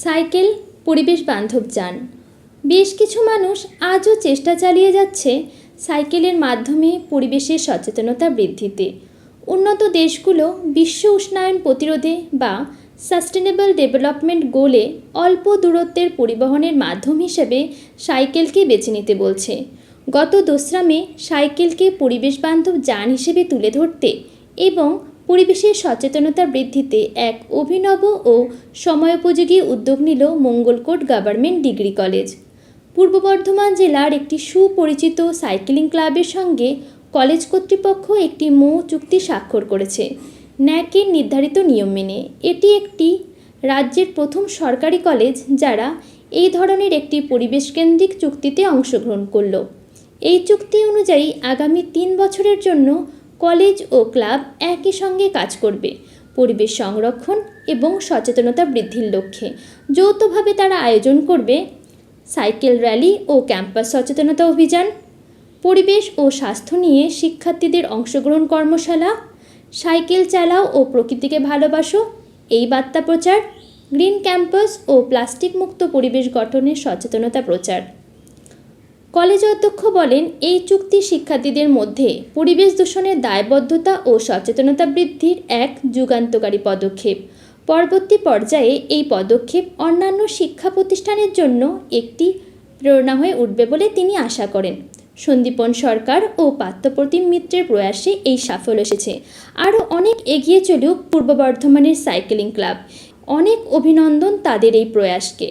Cycle পরিবেশ বান্ধব যান। বেশ কিছু মানুষ আজও চেষ্টা চালিয়ে যাচ্ছে সাইকেলের মাধ্যমে পরিবেশের সচেতনতা বৃদ্ধিতে। উন্নত দেশগুলো বিশ্ব উষ্ণায়ন প্রতিরোধে বা সাস্টেনেবল ডেভেলপমেন্ট গোলে অল্প দূরত্বের পরিবহনের মাধ্যম হিসেবে সাইকেলকে বেছে নিতে বলছে। গত 2রা মে সাইকেলকে পরিবেশ বান্ধব যান হিসেবে তুলে ধরতে এবং পরিবেশের সচেতনতা বৃদ্ধিতে এক অভিনব ও সময়োপযোগী উদ্যোগ নিল মঙ্গলকোট গভর্নমেন্ট ডিগ্রি কলেজ। পূর্ব বর্ধমান জেলার একটি সুপরিচিত সাইক্লিং ক্লাবের সঙ্গে কলেজ কর্তৃপক্ষ একটি মৌ চুক্তি স্বাক্ষর করেছে। ন্যাকের নির্ধারিত নিয়ম মেনে এটি একটি রাজ্যের প্রথম সরকারি কলেজ যারা এই ধরনের একটি পরিবেশকেন্দ্রিক চুক্তিতে অংশগ্রহণ করল। এই চুক্তি অনুযায়ী আগামী 3 বছরের জন্য কলেজ ও ক্লাব একই সঙ্গে কাজ করবে পরিবেশ সংরক্ষণ এবং সচেতনতা বৃদ্ধির লক্ষ্যে। যৌথভাবে তারা আয়োজন করবে সাইকেল র্যালি ও ক্যাম্পাস সচেতনতা অভিযান, পরিবেশ ও স্বাস্থ্য নিয়ে শিক্ষার্থীদের অংশগ্রহণ কর্মশালা, সাইকেল চালাও ও প্রকৃতিকে ভালোবাসো এই বার্তা প্রচার, গ্রিন ক্যাম্পাস ও প্লাস্টিক মুক্ত পরিবেশ গঠনের সচেতনতা প্রচার। কলেজ অধ্যক্ষ বলেন, এই চুক্তি শিক্ষার্থীদের মধ্যে পরিবেশ দূষণের দায়বদ্ধতা ও সচেতনতা বৃদ্ধির এক যুগান্তকারী পদক্ষেপ। পরবর্তী পর্যায়ে এই পদক্ষেপ অন্যান্য শিক্ষা প্রতিষ্ঠানের জন্য একটি প্রেরণা হয়ে উঠবে বলে তিনি আশা করেন। সন্দীপন সরকার ও পার্থপ্রতিম মিত্রের প্রয়াসে এই সাফল্য এসেছে। আরও অনেক এগিয়ে চলুক পূর্ব বর্ধমানের সাইক্লিং ক্লাব। অনেক অভিনন্দন তাদের এই প্রয়াসকে।